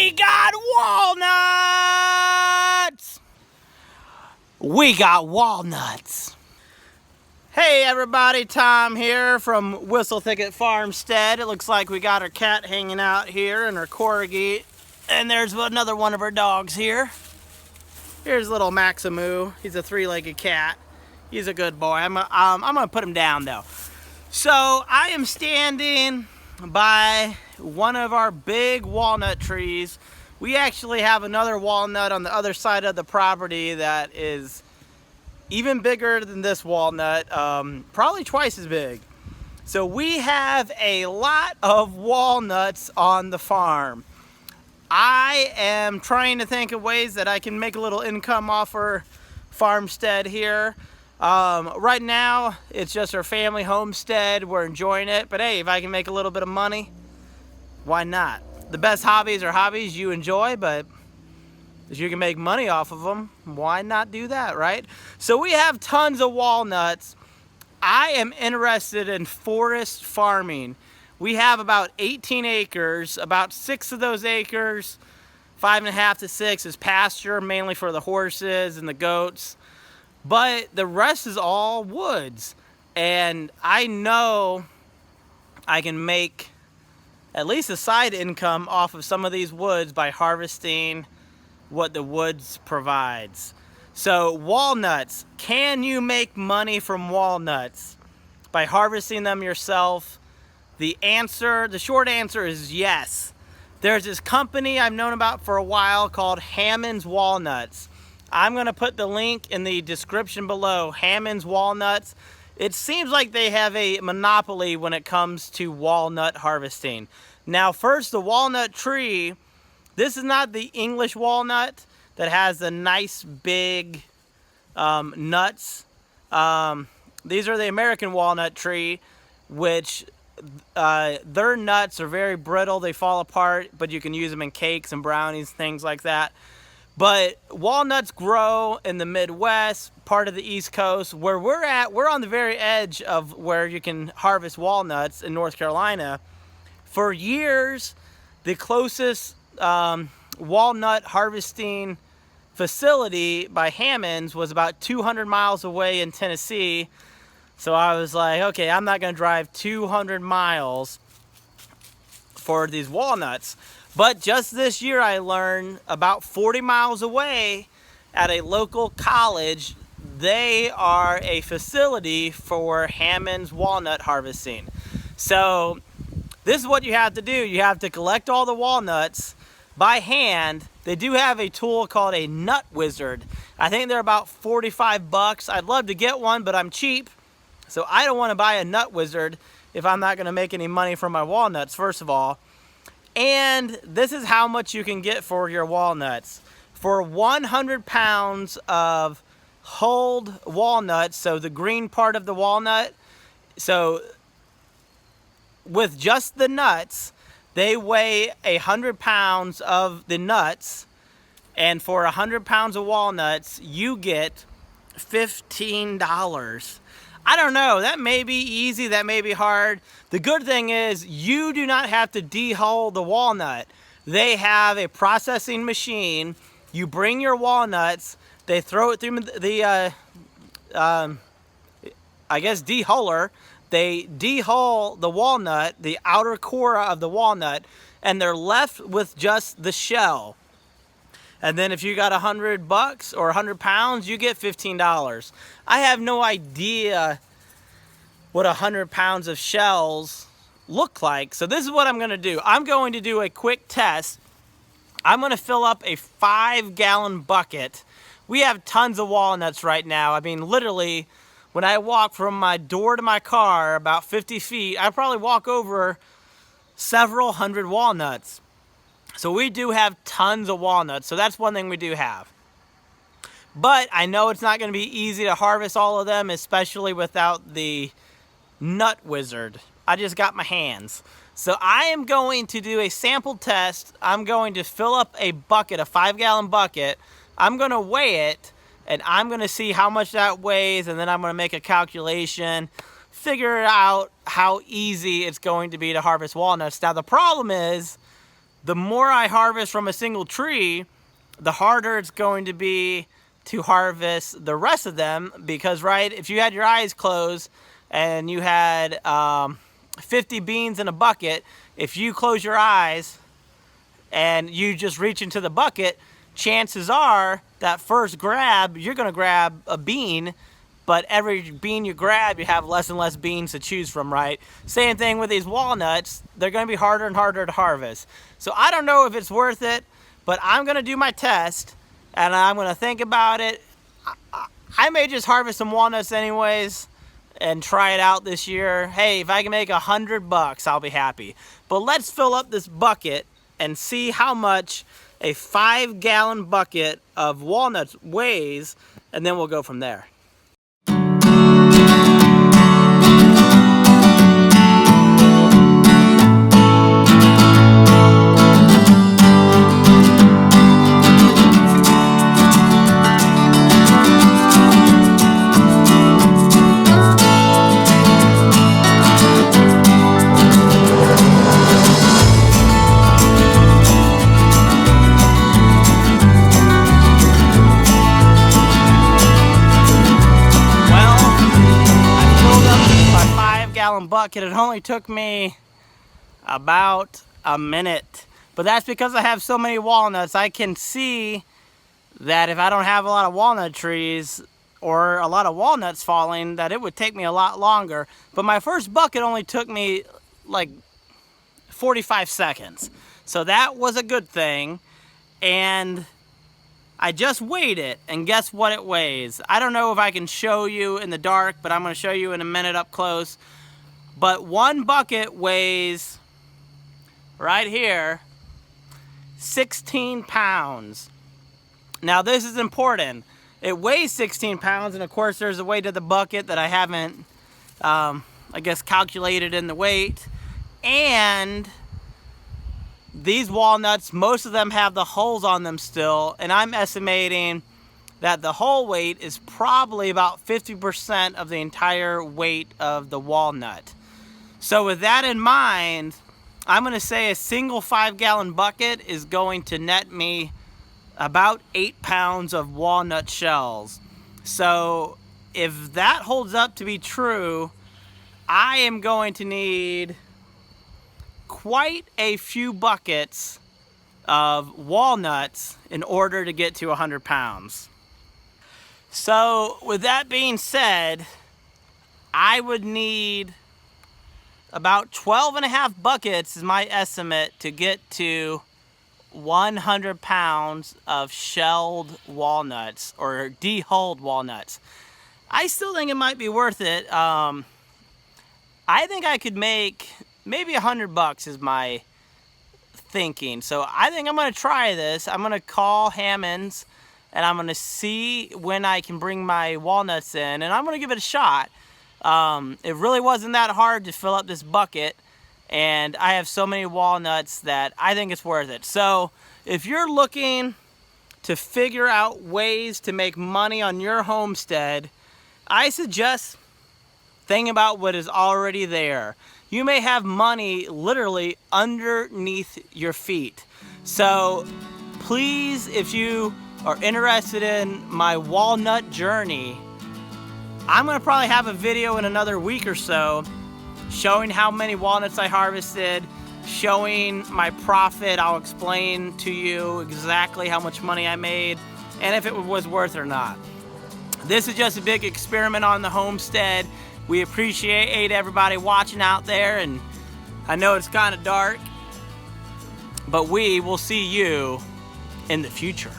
We got walnuts! We got walnuts. Hey everybody, Tom here from Thicket Farmstead. It looks like we got our cat hanging out here and our corgi. And there's another one of our dogs here. Here's little Maximu. He's a three-legged cat. He's a good boy. I'm gonna put him down though. So I am standing by one of our big walnut trees. We actually have another walnut on the other side of the property that is even bigger than this walnut, probably twice as big. So we have a lot of walnuts on the farm. I am trying to think of ways that I can make a little income off our farmstead here. Right now, it's just our family homestead. We're enjoying it. But hey, if I can make a little bit of money, why not? The best hobbies are hobbies you enjoy, but if you can make money off of them, why not do that, right? So we have tons of walnuts. I am interested in forest farming. We have about 18 acres. About 6 of those acres, 5.5 to 6, is pasture, mainly for the horses and the goats. But the rest is all woods. And I know I can make at least a side income off of some of these woods by harvesting what the woods provides. So walnuts, can you make money from walnuts by harvesting them yourself? The short answer is yes. There's this company I've known about for a while called Hammond's Walnuts. I'm gonna put the link in the description below. Hammond's Walnuts. It seems like they have a monopoly when it comes to walnut harvesting. Now first, the walnut tree. This is not the English walnut that has the nice big nuts. These are the American walnut tree, which their nuts are very brittle. They fall apart, but you can use them in cakes and brownies, things like that. But walnuts grow in the Midwest, part of the East Coast. Where we're at, we're on the very edge of where you can harvest walnuts in North Carolina. For years, the closest walnut harvesting facility by Hammond's was about 200 miles away in Tennessee. So I was like, okay, I'm not going to drive 200 miles for these walnuts. But just this year I learned about 40 miles away at a local college, they are a facility for Hammond's walnut harvesting. So this is what you have to do. You have to collect all the walnuts by hand. They do have a tool called a nut wizard. I think they're about 45 bucks. I'd love to get one, but I'm cheap. So I don't want to buy a nut wizard if I'm not going to make any money from my walnuts, first of all. And this is how much you can get for your walnuts. For 100 pounds of hulled walnuts, so the green part of the walnut, so with just the nuts, they weigh 100 pounds of the nuts. And for 100 pounds of walnuts, you get $15. I don't know, that may be easy, that may be hard. The good thing is you do not have to dehull the walnut. They have a processing machine. You bring your walnuts, they throw it through the, dehuller. They dehull the walnut, the outer core of the walnut, and they're left with just the shell. And then if you got 100 bucks or 100 pounds, you get $15. I have no idea what 100 pounds of shells look like. So this is what I'm going to do. I'm going to do a quick test. I'm going to fill up a 5-gallon bucket. We have tons of walnuts right now. I mean, literally, when I walk from my door to my car about 50 feet, I probably walk over several hundred walnuts. So we do have tons of walnuts. So that's one thing we do have. But I know it's not going to be easy to harvest all of them, especially without the nut wizard. I just got my hands. So I am going to do a sample test. I'm going to fill up a bucket, a 5-gallon bucket. I'm going to weigh it, and I'm going to see how much that weighs, and then I'm going to make a calculation, figure out how easy it's going to be to harvest walnuts. Now the problem is, the more I harvest from a single tree, the harder it's going to be to harvest the rest of them, because, right, if you had your eyes closed and you had 50 beans in a bucket, if you close your eyes and you just reach into the bucket, chances are that first grab, you're gonna grab a bean, but every bean you grab, you have less and less beans to choose from, right? Same thing with these walnuts. They're gonna be harder and harder to harvest. So I don't know if it's worth it, but I'm gonna do my test and I'm gonna think about it. I may just harvest some walnuts anyways and try it out this year. Hey, if I can make $100, I'll be happy. But let's fill up this bucket and see how much a 5-gallon bucket of walnuts weighs, and then we'll go from there. Bucket. It only took me about a minute, but that's because I have so many walnuts. I can see that if I don't have a lot of walnut trees or a lot of walnuts falling, that it would take me a lot longer. But my first bucket only took me like 45 seconds, so that was a good thing. And I just weighed it, and guess what it weighs? I don't know if I can show you in the dark, but I'm going to show you in a minute up close. But one bucket weighs, right here, 16 pounds. Now this is important. It weighs 16 pounds, and of course there's a weight of the bucket that I haven't, I guess, calculated in the weight. And these walnuts, most of them have the hulls on them still, and I'm estimating that the whole weight is probably about 50% of the entire weight of the walnut. So with that in mind, I'm going to say a single 5-gallon bucket is going to net me about 8 pounds of walnut shells. So if that holds up to be true, I am going to need quite a few buckets of walnuts in order to get to 100 pounds. So with that being said, I would need about 12.5 buckets is my estimate to get to 100 pounds of shelled walnuts or dehulled walnuts. I still think it might be worth it. I think I could make maybe $100 is my thinking. So I think I'm going to try this. I'm going to call Hammond's and I'm going to see when I can bring my walnuts in, and I'm going to give it a shot. It really wasn't that hard to fill up this bucket, and I have so many walnuts that I think it's worth it. So if you're looking to figure out ways to make money on your homestead, I suggest thinking about what is already there. You may have money literally underneath your feet. So please, if you are interested in my walnut journey, I'm gonna probably have a video in another week or so showing how many walnuts I harvested, showing my profit. I'll explain to you exactly how much money I made and if it was worth it or not. This is just a big experiment on the homestead. We appreciate everybody watching out there, and I know it's kind of dark, but we will see you in the future.